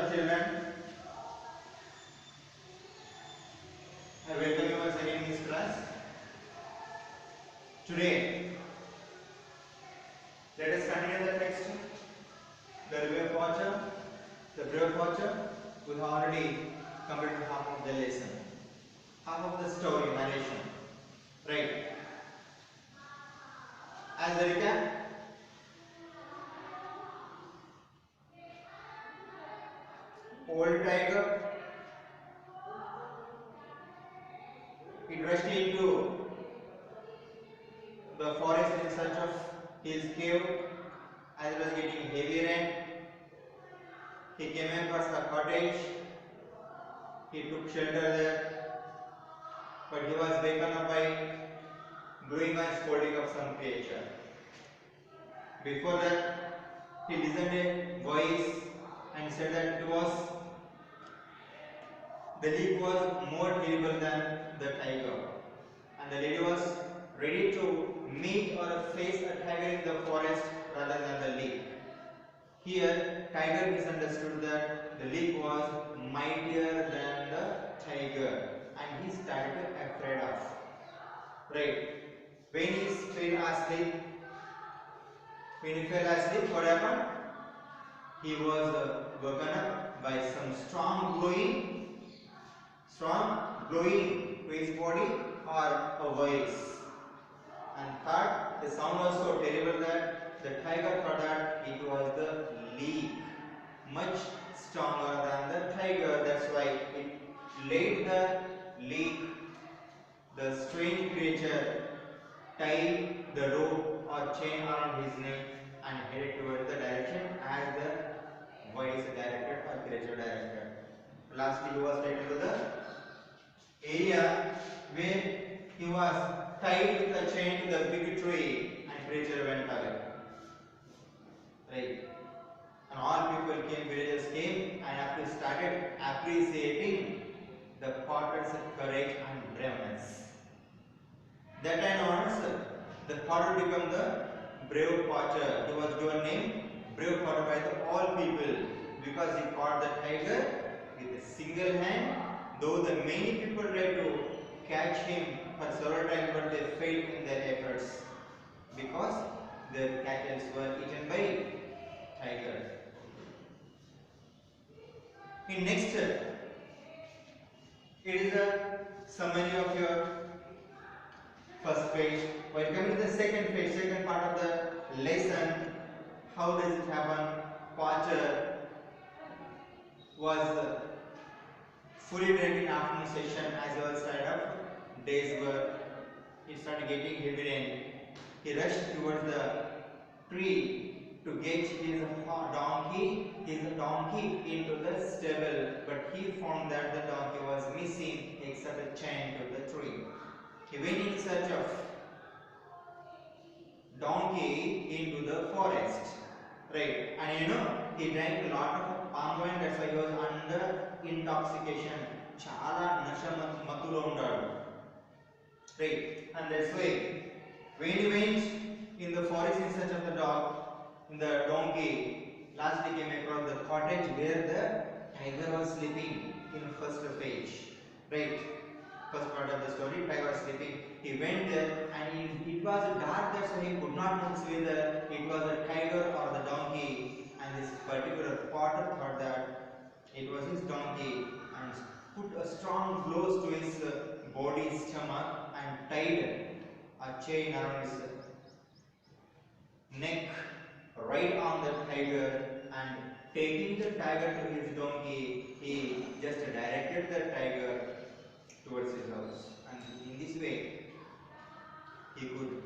children. I welcome you once again in this class. Today, let us continue the text. The Brave Poacher. The Brave Poacher. We have already completed half of the lesson, half of the story narration. Right. As a recap, old tiger, it rushed into the forest in search of his cave. As it was getting heavy rain, he came across a cottage. He took shelter there, but he was waken up by blowing and scolding of some creature. Before that, he listened a voice and said that the leak was more terrible than the tiger, and the lady was ready to meet or face a tiger in the forest rather than the leak. Here, tiger misunderstood that the leak was mightier than the tiger, and he started afraid of. Right? When he fell asleep, what happened? He was woken up by some strong blowing to his body or a voice, and thought the sound was so terrible that the tiger thought that it was the leak, much stronger than the tiger. That's why it laid the leak. The strange creature tied the rope or chain around his neck and headed towards the direction as the voice directed or creature directed. Lastly, he was taken to the area where he was tied with a chain to the big tree, and creature went away. Right? And all people came, villagers came, and after started appreciating the potter's courage and braveness. That time onwards, the potter became the Brave Poacher. He was given name Brave Potter by the all people because he caught the tiger with a single hand. Though the many people tried to catch him for several times, but they failed in their efforts because the cattle were eaten by tiger. In next, it is a summary of your first page. While coming to the second page, second part of the lesson, how does it happen? Poacher was fully drained in afternoon session as well as tired of day's work. He started getting heavy rain. He rushed towards the tree to get his donkey into the stable, but he found that the donkey was missing except a chain to the tree. He went in search of donkey into the forest. Right? And he drank a lot of palm wine, that's why he was under intoxication. Chala nasha matulo undadu. Right? And that's why when he went in the forest in search of the donkey, lastly came across the cottage where the tiger was sleeping in first page. Right? First part of the story, tiger was sleeping. He went there and it was dark, that's why he could not know whether it was a tiger or the donkey, and this particular potter thought that it was his donkey and put a strong blows to his body, stomach, and tied a chain around his neck right on the tiger, and taking the tiger to his donkey, he just directed the tiger towards his house, and in this way he could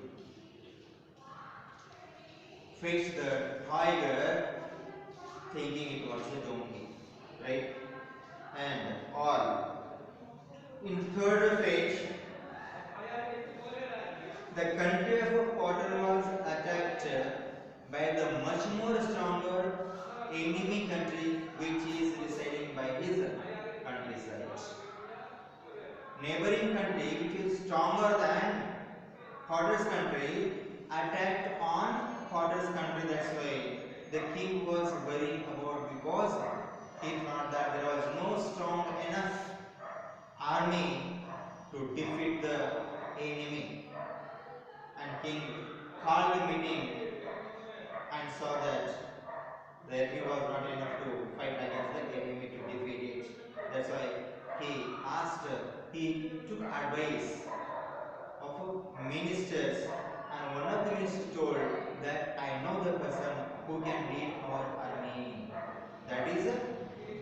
fetch the tiger thinking it was a donkey, right? And all in third page, the country of a potter was attacked by the much more stronger enemy country which is residing by his countryside. Neighboring country which is stronger than Potter's country attacked on Potter's country. That's why the king was worrying about, because he thought ministers, and one of the ministers told that I know the person who can lead our army. That is a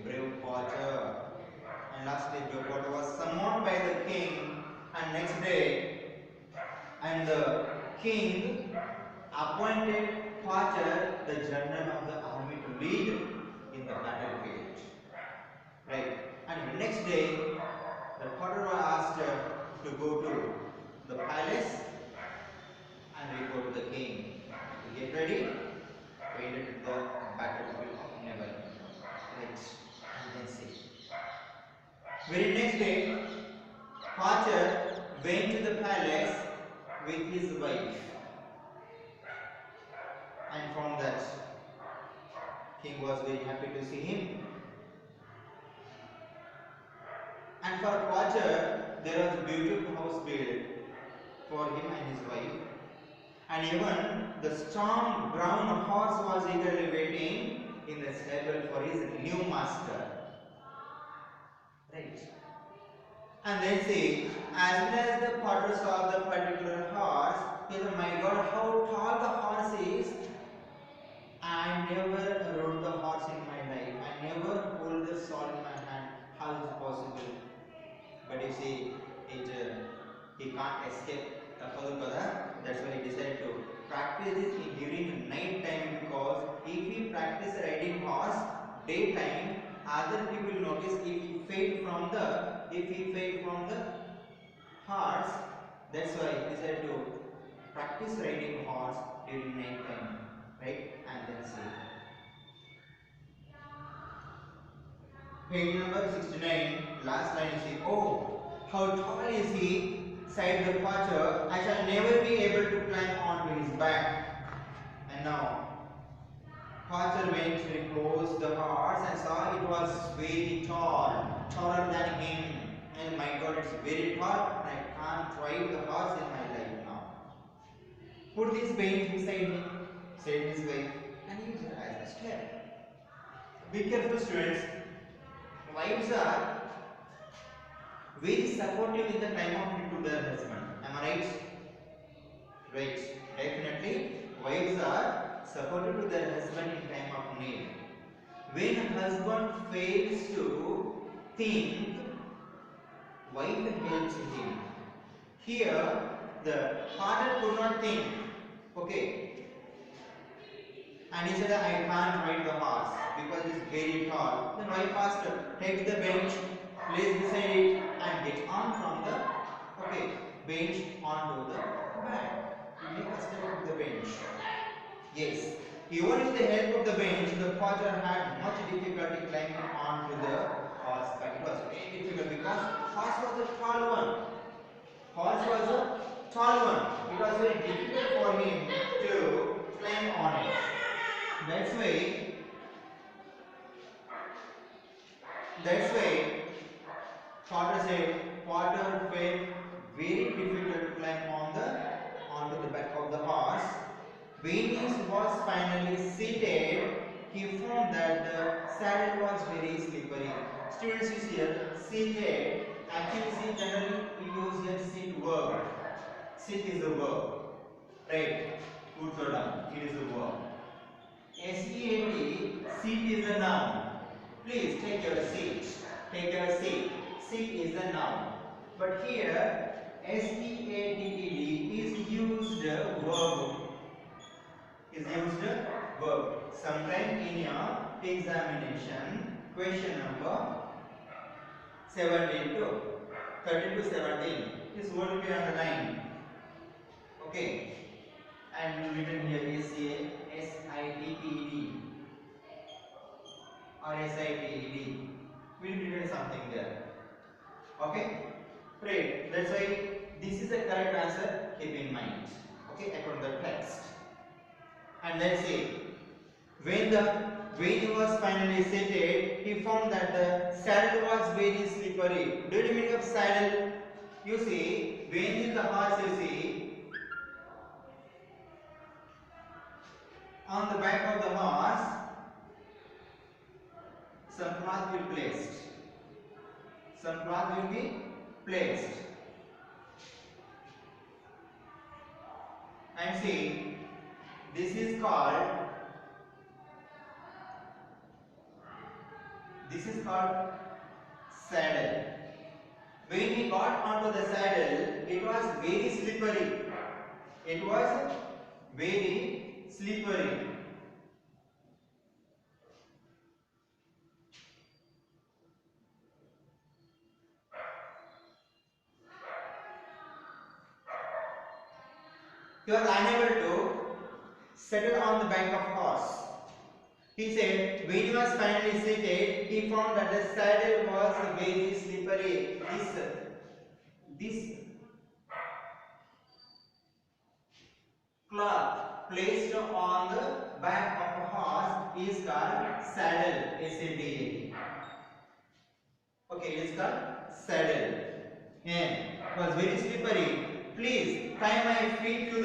brave Potter. And lastly, brave Potter was summoned by the king, and next day, and the king appointed Potter the general of the army to lead in the battlefield. Right. And the next day, the Potter was asked to go to the palace and report to the king. To get ready, waited at the battlefield of Nebel. Right. And then see. Very next day, Potter went to the palace with his wife and found that king was very happy to see him. And for Potter, there was a beautiful house built for him and his wife. And even the strong brown horse was eagerly waiting in the stable for his new master. Right. And then see, as soon as the Potter saw the particular horse, he said, my God, how tall the horse is. I never rode the horse in my life. I never hold the sword in my hand. How is it possible? But you see, he can't escape Tappadupada. That's why he decided to practice this during night time, because if he practice riding horse daytime, other people notice if he failed from the horse. That's why he decided to practice riding horse during night time, right? And then see. Page number 69, last line you see, oh, how tall is he, sighed the Potter, I shall never be able to climb onto his back. And now, Potter went very close to the horse and saw it was very tall, taller than him. And my God, it's very tall, and I can't ride the horse in my life now. Put this bench beside him, said his wife, and use her as a step. Be careful, students. Wives are very supportive in the time of need to their husband. Am I right? Right. Definitely, wives are supportive to their husband in time of need. When a husband fails to think, wife helps him. Here, the father could not think. Okay. And he said, I can't ride the horse because it is very tall. Then wife asked, take the bench, place beside it, and get on from the bench onto the back. Make a step of the bench. Yes. Even with the help of the bench, the Potter had much difficulty climbing onto the horse back. It was very difficult because horse was a tall one. Horse was a tall one. It was very difficult for him to climb on it. That's why Potter said Potter felt very difficult to climb onto the back of the horse. When he was finally seated, he found that the saddle was very slippery. Students, you see here, seated. Actually, see, generally we use here sit verb. Sit is a verb, right? Put go down. It is a verb. S-E-A-T, seat is a noun. Please take your seat. Take your seat. Seat is a noun. But here, S-E-A-T-E-D is used verb. Sometime in your examination, question number 17 to 13 to 17. This word will be underlined. Okay. And written here S-I-T-E-D or S-I-T-E-D. We'll be written something there. Okay? Great. That's why this is the correct answer. Keep in mind. Okay, according to the text. And let's see. When he was finally seated, he found that the saddle was very slippery. Do you mean of saddle? You see, when is the horse, you see, on the back of the horse, some cloth will be placed. Some cloth will be placed. And see, this is called saddle. When he got onto the saddle, it was very slippery. It was very slippery. He was unable to settle on the back of horse. He said when he was finally seated, he found that the saddle was very slippery. This cloth placed on the back of a horse is called saddle. S-A-D-D-L-E. Okay, it is called saddle. And it was very slippery. Please tie my feet to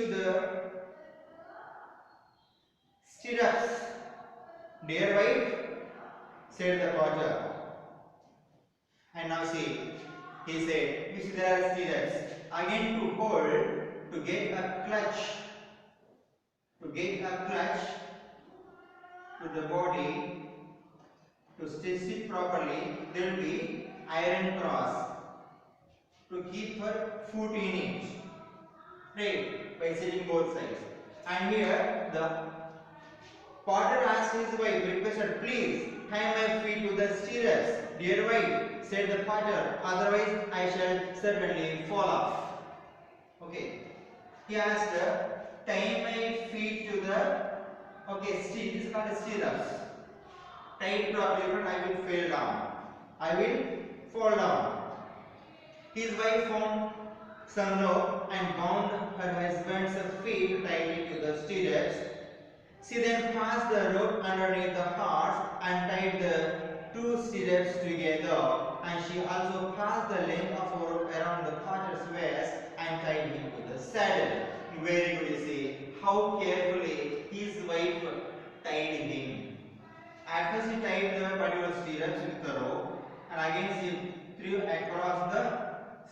the stirrups. Dear wife, said the potter. And now see, he said, you see there are stirrups. Again to hold, to get a clutch to the body, to stitch it properly, there will be iron cross to keep her foot in it, right, by sitting both sides. And here the potter asked his wife, requested, please tie my feet to the stirrups. Dear wife, said the potter, otherwise I shall certainly fall off. Okay, he asked her, tie my feet to the, okay, this is called stirrups. Tie it properly, but I will fall down. I will fall down. His wife found some rope and bound her husband's feet tightly to the stirrups. She then passed the rope underneath the horse and tied the two stirrups together, and she also passed the length of rope around the potter's waist and tied him to the saddle. Very good, you see how carefully his wife tied him. At first she tied the particular stirrups with the rope, and again she threw across the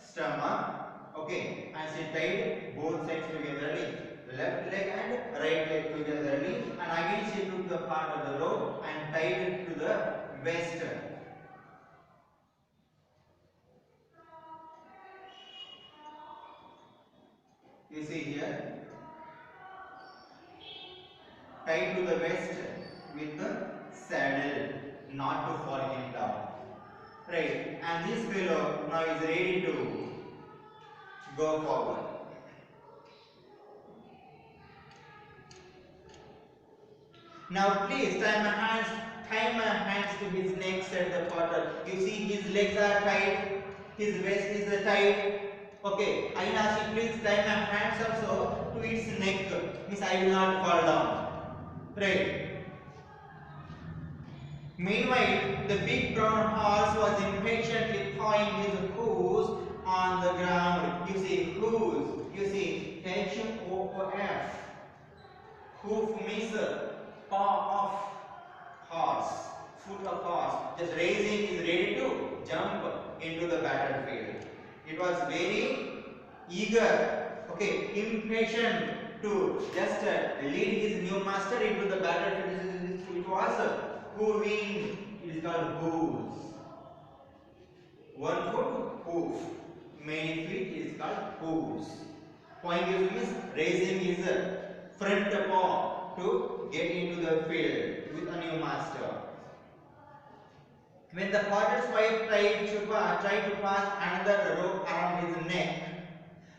stomach, okay, and she tied both sides togetherly, left leg and right leg togetherly, and again she took the part of the rope and tied it to the waist. You see here, tied to the waist with the saddle, not to fall him down. Right, and this fellow now is ready to go forward. Now please tie my hands to his neck, said the potter. You see his legs are tied, his waist is tied. Okay, I ask you please tie my hands also to its neck, means I will not fall down. Right. Meanwhile, the big brown horse was impatiently pawing his hoofs on the ground. You see, hoofs. You see, H-O-O-F. Hoof means paw of horse, foot of horse. Just raising is ready to jump into the battlefield. It was very eager, okay, impatient to just lead his new master into the battlefield. It was hooving. It is called hooves. One foot, hoof. Many feet is called hooves. Pawing means raising his front paw to get into the field with a new master. When the potter's wife tried to pass another rope around his neck,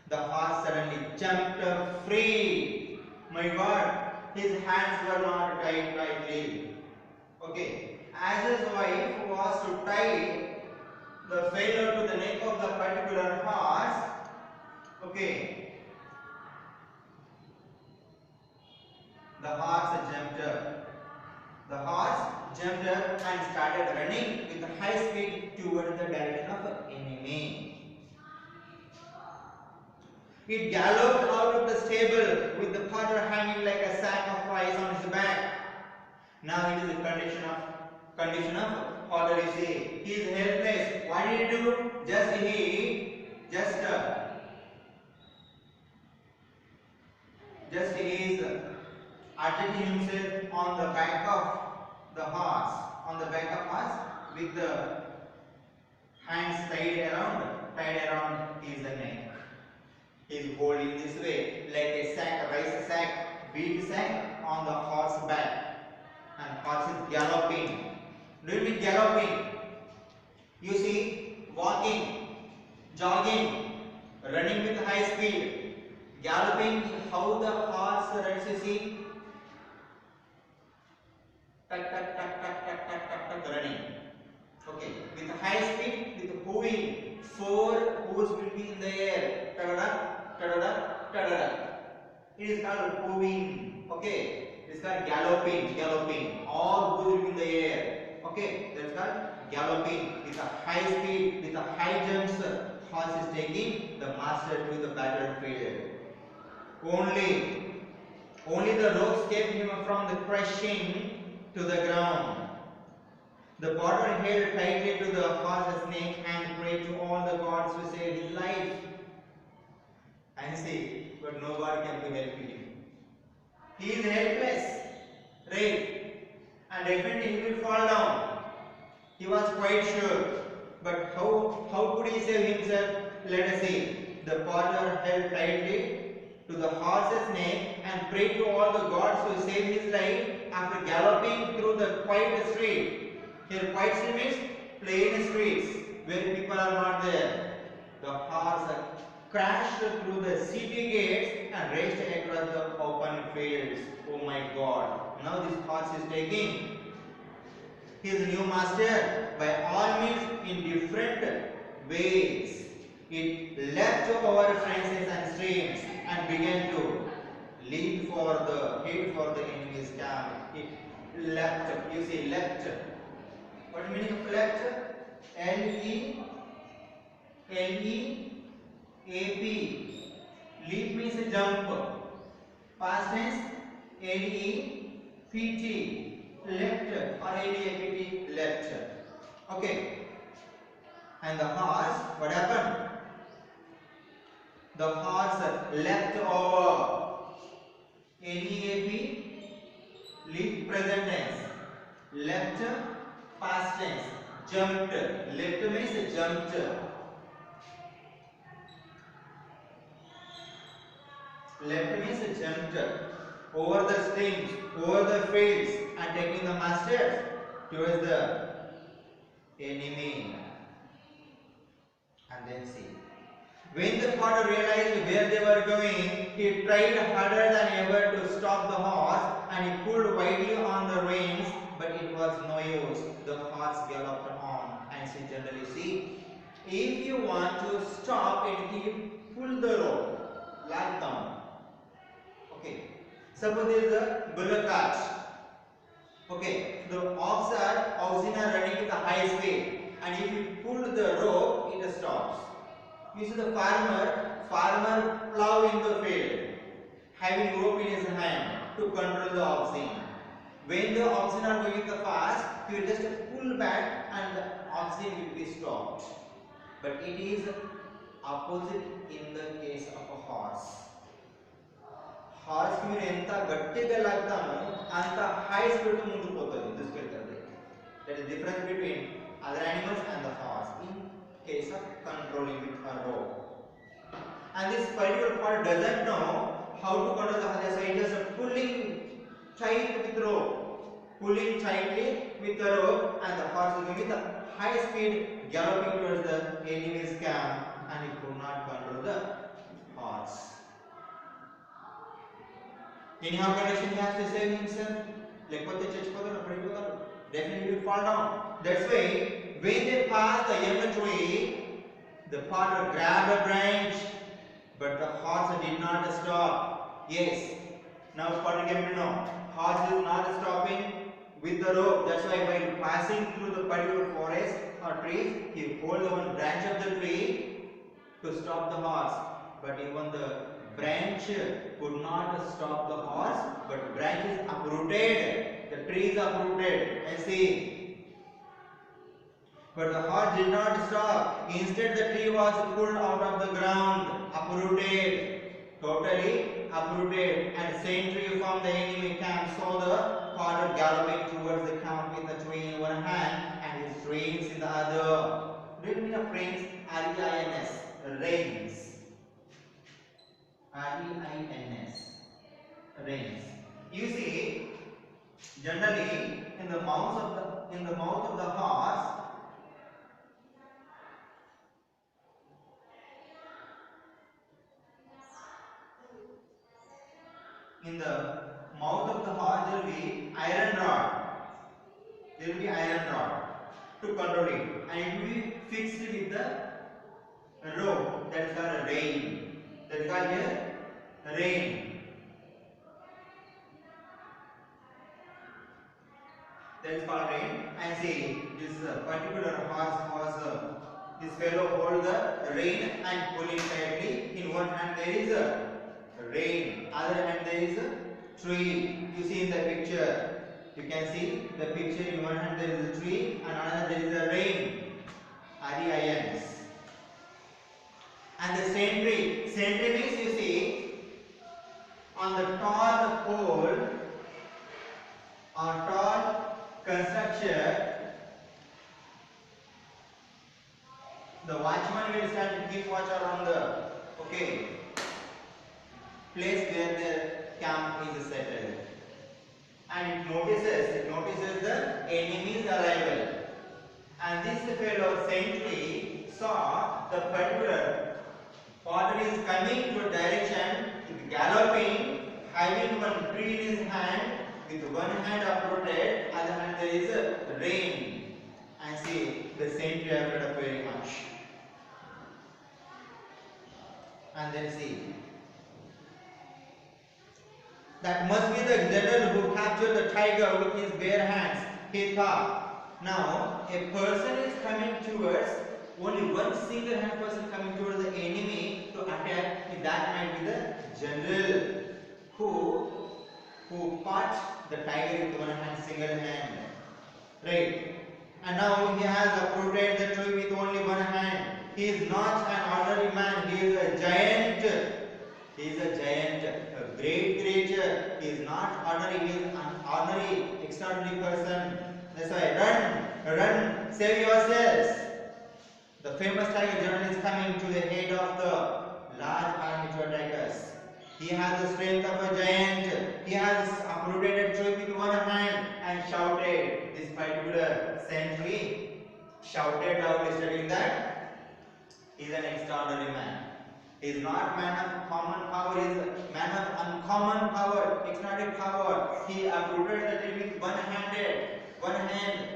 the horse suddenly jumped free. My God, his hands were not tied tightly. Okay, as his wife was to tie the fellow to the neck of the particular horse, okay, the horse jumped up. The horse jumped up and started running with high speed towards the direction of the enemy. It galloped out of the stable with the potter hanging like a sack of rice on his back. Now it is a condition of potter, you see. He is helpless. What did he do? just he is adjusting himself on the back of the horse, with the hands tied around his neck. He is holding this way like a sack, rice sack, wheat sack on the horse back, and horse is galloping. Do you mean galloping? You see, walking, jogging, running with high speed, galloping. How the horse runs, you see, tuck tuck tuck tuck tuck tuck tuck tuck running. Okay, with high speed, with hooving, 4 hooves will be in the air. Tadada, tadada, tadada. It is called hooving. Okay, it is called galloping. All hooves will be in the air. Okay, that's called galloping. With a high speed, with a high jumps, horse is taking the master to the battlefield. Only the ropes kept him from the crushing to the ground. The porter held tightly to the horse's neck and prayed to all the gods to save his life. And see, but nobody can be helping him. He is helpless, right? And definitely he will fall down. He was quite sure. But how could he save himself? Let us see. The porter held tightly to the horse's neck and prayed to all the gods to save his life after galloping through the quiet street. Here, quiet street means plain streets where people are not there. The horse crashed through the city gates and raced across the open fields. Oh my God! Now this horse is taking his new master by all means in different ways. It leapt over fences and streams and began to head for the enemy's camp. It leapt. You see, leapt. What is the meaning of leapt? L-E-A-P. Leap means jump. Past tense L-E-P-T. Leapt or L-E-A-P-T. Leapt. Okay. And the horse, what happened? The horse leapt over. L-E-A-P. Leap present tense. Leapt past tense. Jumped. Leapt means jumped. Leapt means jumped over the streams, over the fields, and taking the masters towards the enemy. And then see. When the porter realized where they were going, he tried harder than ever to stop the horse, and he pulled widely on the reins, but it was no use. The horse galloped on. And see, generally see, if you want to stop anything, you pull the rope, lag down. Okay. Suppose there is a bullock cart. Okay. The oxen are running with a high speed, and if you pull the rope, it stops. You see the farmer plow in the field, having rope in his hand to control the oxen. When the oxen are going fast, he will just pull back and the oxen will be stopped. But it is opposite in the case of a horse. Horse की ఎంత గట్టిగా లాగుతామో అంత high speed తో ముందుకు పోతుంది, దూసుకెళ్తుంది. That is difference between other animals and the horse in case of controlling with a rope. And this particular part doesn't know how to control the horse, so it is pulling tight with rope, pulling tightly with the rope, and the horse is going with a high speed galloping towards the enemy's camp, and he could not control the horse. Anyhow, condition he has to save himself. Definitely will fall down. That's why when they passed the young tree, the porter grabbed a branch, but the horse did not stop. Yes. Now porter came to know horse is not stopping with the rope. That's why while passing through the particular forest or trees, he hold one branch of the tree to stop the horse. But even the branch could not stop the horse, but branch is uprooted. The tree is uprooted. I see. But the horse did not stop. Instead, the tree was pulled out of the ground, uprooted, totally uprooted, and sentry from the enemy camp saw the father galloping towards the camp with a tree in one hand and his reins in the other. Read me the reins, R-E-I-N-S, reins, R-E-I-N-S, reins. You see, generally in the mouth of the horse, in the mouth of the horse there will be iron rod. There will be iron rod to control it, and it will be fixed with the rope. That is called a rein. That is called a rein. That is called rein. And see, this particular horse was this fellow hold the rein and pull it tightly. In one hand there is a rein, other hand there is a tree. You see in the picture. You can see the picture. In one hand there is a tree, and another there is a rein. R-E-I-N. And the sentry. Sentry means, you see, on the tall pole or tall construction, the watchman will stand to keep watch around the place where the camp is settled, and it notices the enemy's arrival. And this fellow sentry saw the particular father is coming to a direction with galloping, having one tree in his hand, with one hand uprooted, other hand there is a rein. And see, the sentry afraid of very much. And then see, that must be the general who captured the tiger with his bare hands, he thought. Now, a person is coming towards, only one single hand person coming towards the enemy to attack, that might be the general who caught the tiger with one hand, single hand. Right? And now he has uprooted the tree with only one hand. He is not an ordinary man, he is a giant. He is a giant, a great creature. He is not ordinary, he is an ordinary, extraordinary person. That's why run, save yourselves. The famous tiger general is coming to the head of the large army to attack us. He has the strength of a giant. He has uprooted a tree with one hand and shouted. This particular sentry shouted loudly, stating that he is an extraordinary man. He is not man of common power, he is a man of uncommon power, extraordinary power. He uprooted the tree with one hand, and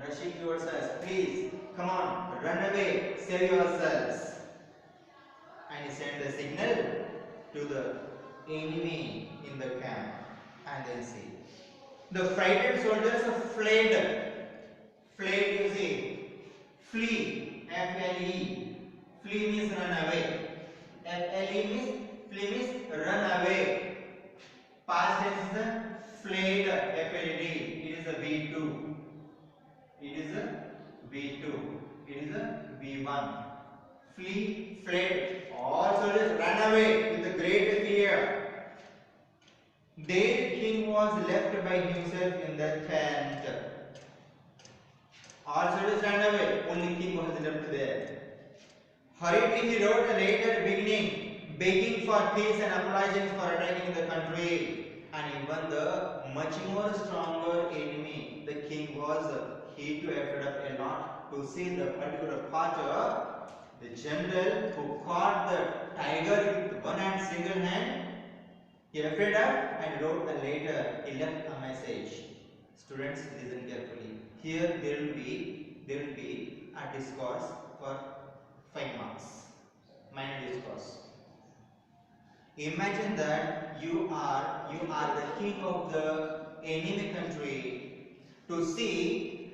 rushing towards us. Please, come on, run away, save yourselves. And he sent the signal to the enemy in the camp. And then see, the frightened soldiers fled. Fled, you see, flee, F-L-E. Flee means run away. F-L-E means flee means run away. Past tense is the fled, F-L-E-D. It is a V2. It is a V2. It is a V1. Flee, fled. All soldiers ran away with a great fear. Their king was left by himself in the tent. All soldiers ran away. Only king was left there. Hurriedly he wrote a letter beginning, begging for peace and apologizing for attacking the country. And even the much more stronger enemy, the king was he too afraid of a lot to see the particular Potter, the general who caught the tiger with one hand, single hand. He afraid of and wrote a letter. He left a message. Students, listen carefully. Here there will be a discourse for 5 marks. Minor discourse. Imagine that you are the king of the enemy country. To see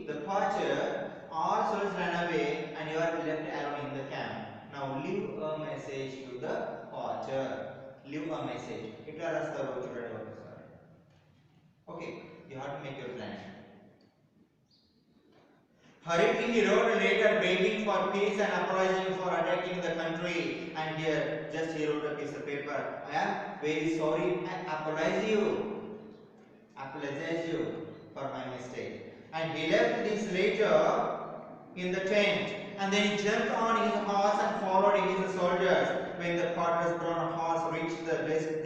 the Potter, all soldiers ran away and you are left alone in the camp. Now leave a message to the Potter. Leave a message. Okay, you have to make your plan. Hurriedly he wrote a letter begging for peace and apologizing for attacking the country. And here, just he wrote a piece of paper. I am very sorry and apologize you for my mistake. And he left this letter in the tent. And then he jumped on his horse and followed his soldiers. When the potter's brown horse reached the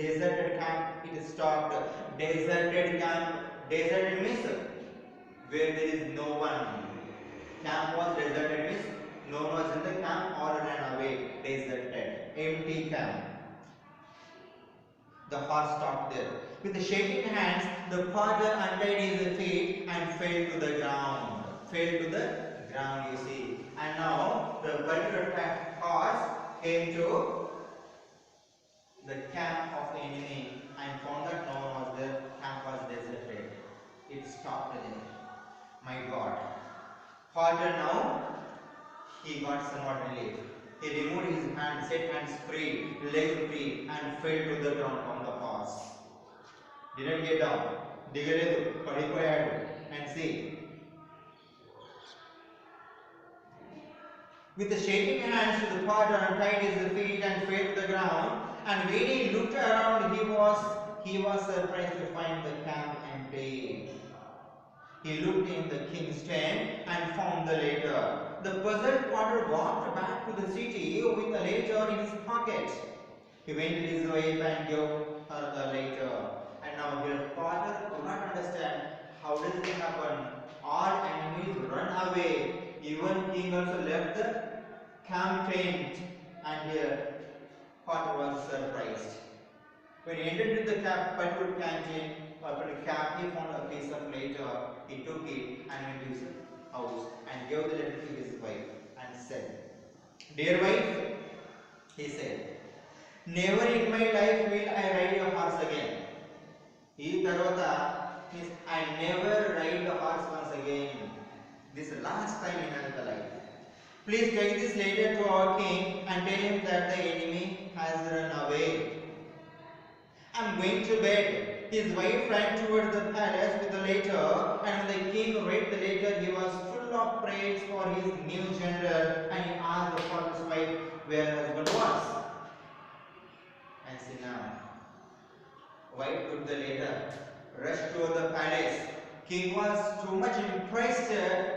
deserted camp, it stopped. Deserted means where there is no one. Camp was deserted means no one was in the camp or ran away. Deserted, empty camp. The horse stopped there. With the shaking hands, the potter untied his feet and fell to the ground. You see. And now the vulture horse came to the camp of the enemy and found that no one was there. Camp was deserted. It stopped there. My God. Potter now, he got somewhat relief. He removed his hands, set hands free, legs free, and fell to the ground from the horse. Didn't get down. Digaledu, padipoyadu. And see. With the shaking hands, the potter untied his feet and fell to the ground. And when he looked around, he was surprised to find the camp empty. He looked in the king's tent and found the letter. The puzzled potter walked back to the city with the letter in his pocket. He went to his wife and gave her the letter. And now the potter could not understand how does it happen. All enemies run away. Even king also left the camp tent. And here potter was surprised. When he entered into the particular canteen, he found a piece of letter. He took it and went to his house and gave the letter to his wife and said, "Dear wife," he said, "never in my life will I ride a horse again. Ee tarvata means I never ride the horse once again. This is the last time in my life. Please take this letter to our king and tell him that the enemy has run away. I'm going to bed." His wife ran towards the palace with the letter, and when the king read the letter, he was full of praise for his new general, and he asked the potter's wife where her husband was. And see now, wife took the letter, rushed toward the palace. King was too much impressed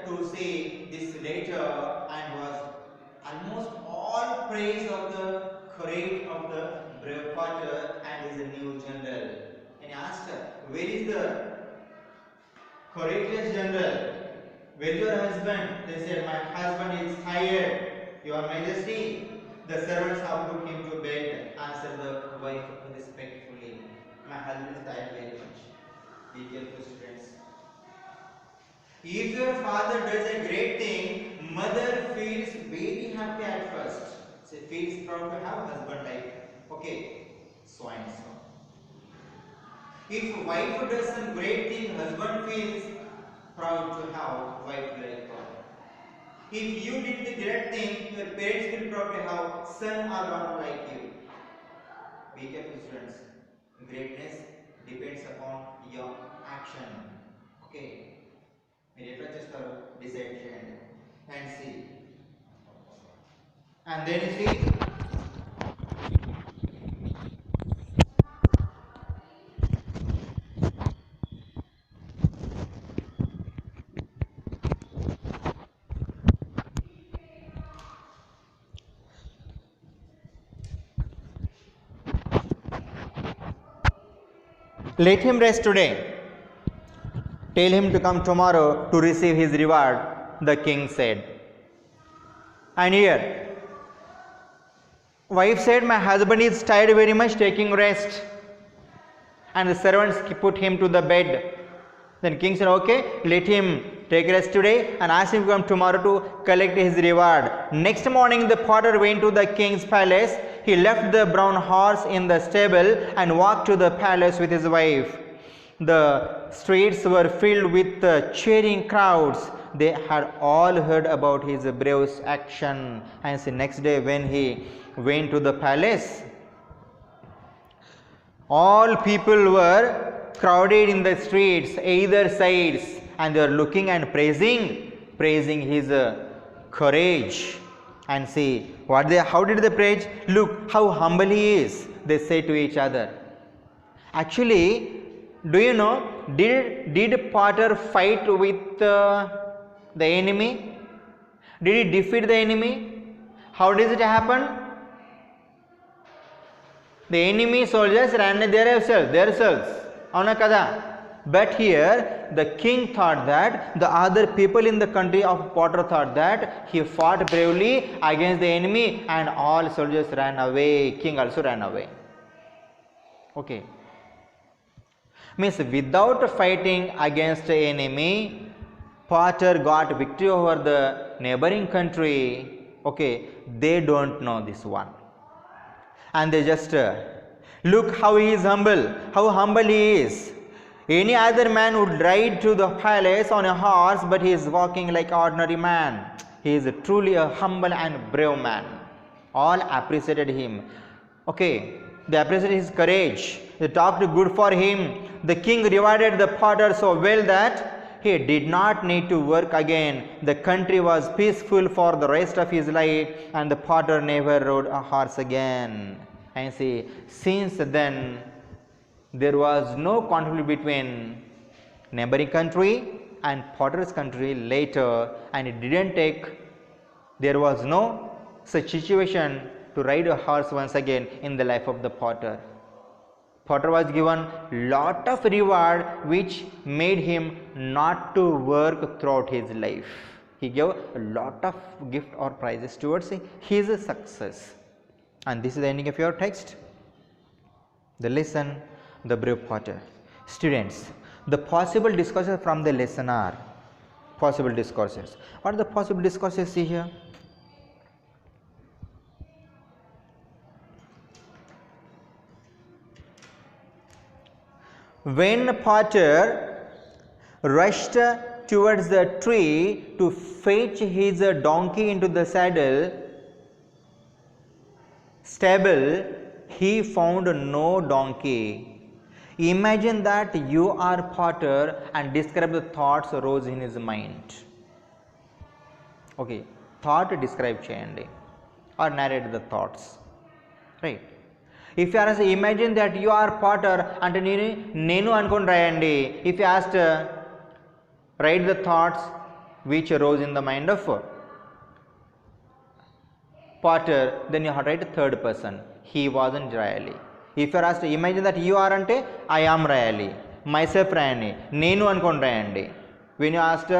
to see this letter and was almost all praise of the courage of the brave potter and his new general. And he asked her, "Where is the courageous general? Where is your husband?" They said, "My husband is tired, Your Majesty." The servants have put him to bed, answered the wife respectfully. "My husband is tired very much." Be careful, students. If your father does a great thing, mother feels very happy at first. She feels proud to have a husband like, okay, so and so. If wife does some great thing, husband feels proud to have wife like her. If you did the great thing, your parents will proud to have son or daughter like you. Be careful, students. Greatness depends upon your action. Okay. మీరు just decide చేయండి and see. And then you see. Let him rest today. Tell him to come tomorrow to receive his reward, the king said. And here, wife said, "My husband is tired very much, taking rest." And the servants put him to the bed. Then king said, "Okay, let him take rest today and ask him to come tomorrow to collect his reward." Next morning, the potter went to the king's palace. He left the brown horse in the stable and walked to the palace with his wife. The streets were filled with cheering crowds. They had all heard about his brave action. And the next day, when he went to the palace, all people were crowded in the streets, either sides, and they were looking and praising praising his courage. And see what they, how did they praise? Look how humble he is, they say to each other. Actually, do you know, did Potter fight with the enemy? Did he defeat the enemy? How does it happen? The enemy soldiers ran themselves. Avuna kada? But here the king thought that the other people in the country of Potter thought that he fought bravely against the enemy, and all soldiers ran away. King also ran away. Okay. Means without fighting against the enemy, Potter got victory over the neighboring country. Okay, they don't know this one. And they just look how he is humble, how humble he is. Any other man would ride to the palace on a horse, but he is walking like an ordinary man. He is truly a humble and brave man. All appreciated him. Okay, they appreciated his courage. They talked good for him. The king rewarded the Potter so well that he did not need to work again. The country was peaceful for the rest of his life, and the Potter never rode a horse again. And see, since then, there was no conflict between neighboring country and Potter's country later, and it didn't take, there was no such situation to ride a horse once again in the life of the Potter. Potter was given lot of reward which made him not to work throughout his life. He gave a lot of gift or prizes towards his success. And this is the ending of your text. The lesson, the brave Potter. Students, the possible discourses from the lesson are possible discourses. What are the possible discourses? See here. When Potter rushed towards the tree to fetch his donkey into the stable, he found no donkey. Imagine that you are Potter and describe the thoughts arose in his mind. Okay, thought describe cheyandi or narrate the thoughts, right? If you ask, imagine that you are Potter and nenu ankoni rayandi. If you asked, write the thoughts which arose in the mind of Potter, then you have to write third person. He wasn't really. If you are asked, imagine that you are ante, I am really, myself rayandi, nenu ankoni rayandi. When you asked,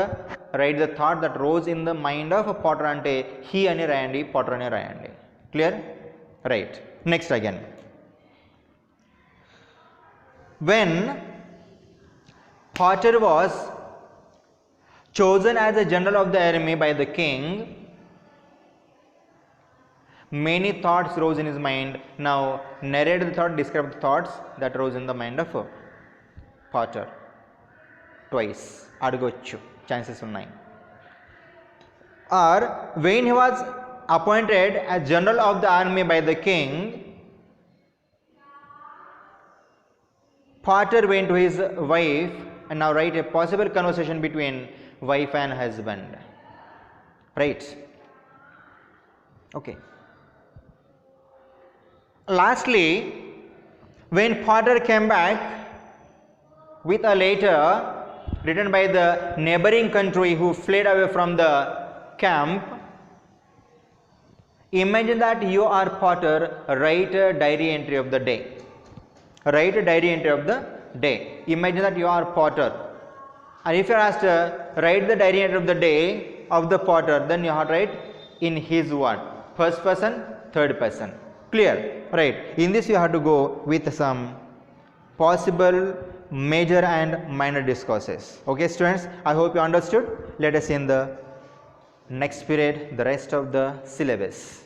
write the thought that rose in the mind of Potter ante, he ani rayandi, Potter ani rayandi. Clear? Right. Next again. When Potter was chosen as the general of the army by the king, many thoughts rose in his mind. Now narrate the thought, describe the thoughts that rose in the mind of Potter. Twice. Adgochu. Chances unnai. Or when he was appointed as general of the army by the king, Potter went to his wife, and now write a possible conversation between wife and husband. Right? Okay. Lastly, when Potter came back with a letter written by the neighboring country who fled away from the camp, imagine that you are Potter, write a diary entry of the day. Write a diary entry of the day. Imagine that you are Potter. And if you are asked to write the diary entry of the day of the Potter, then you have to write in his word. First person, third person. Clear? Right. In this you have to go with some possible major and minor discourses. Okay students, I hope you understood. Let us see in the next period the rest of the syllabus.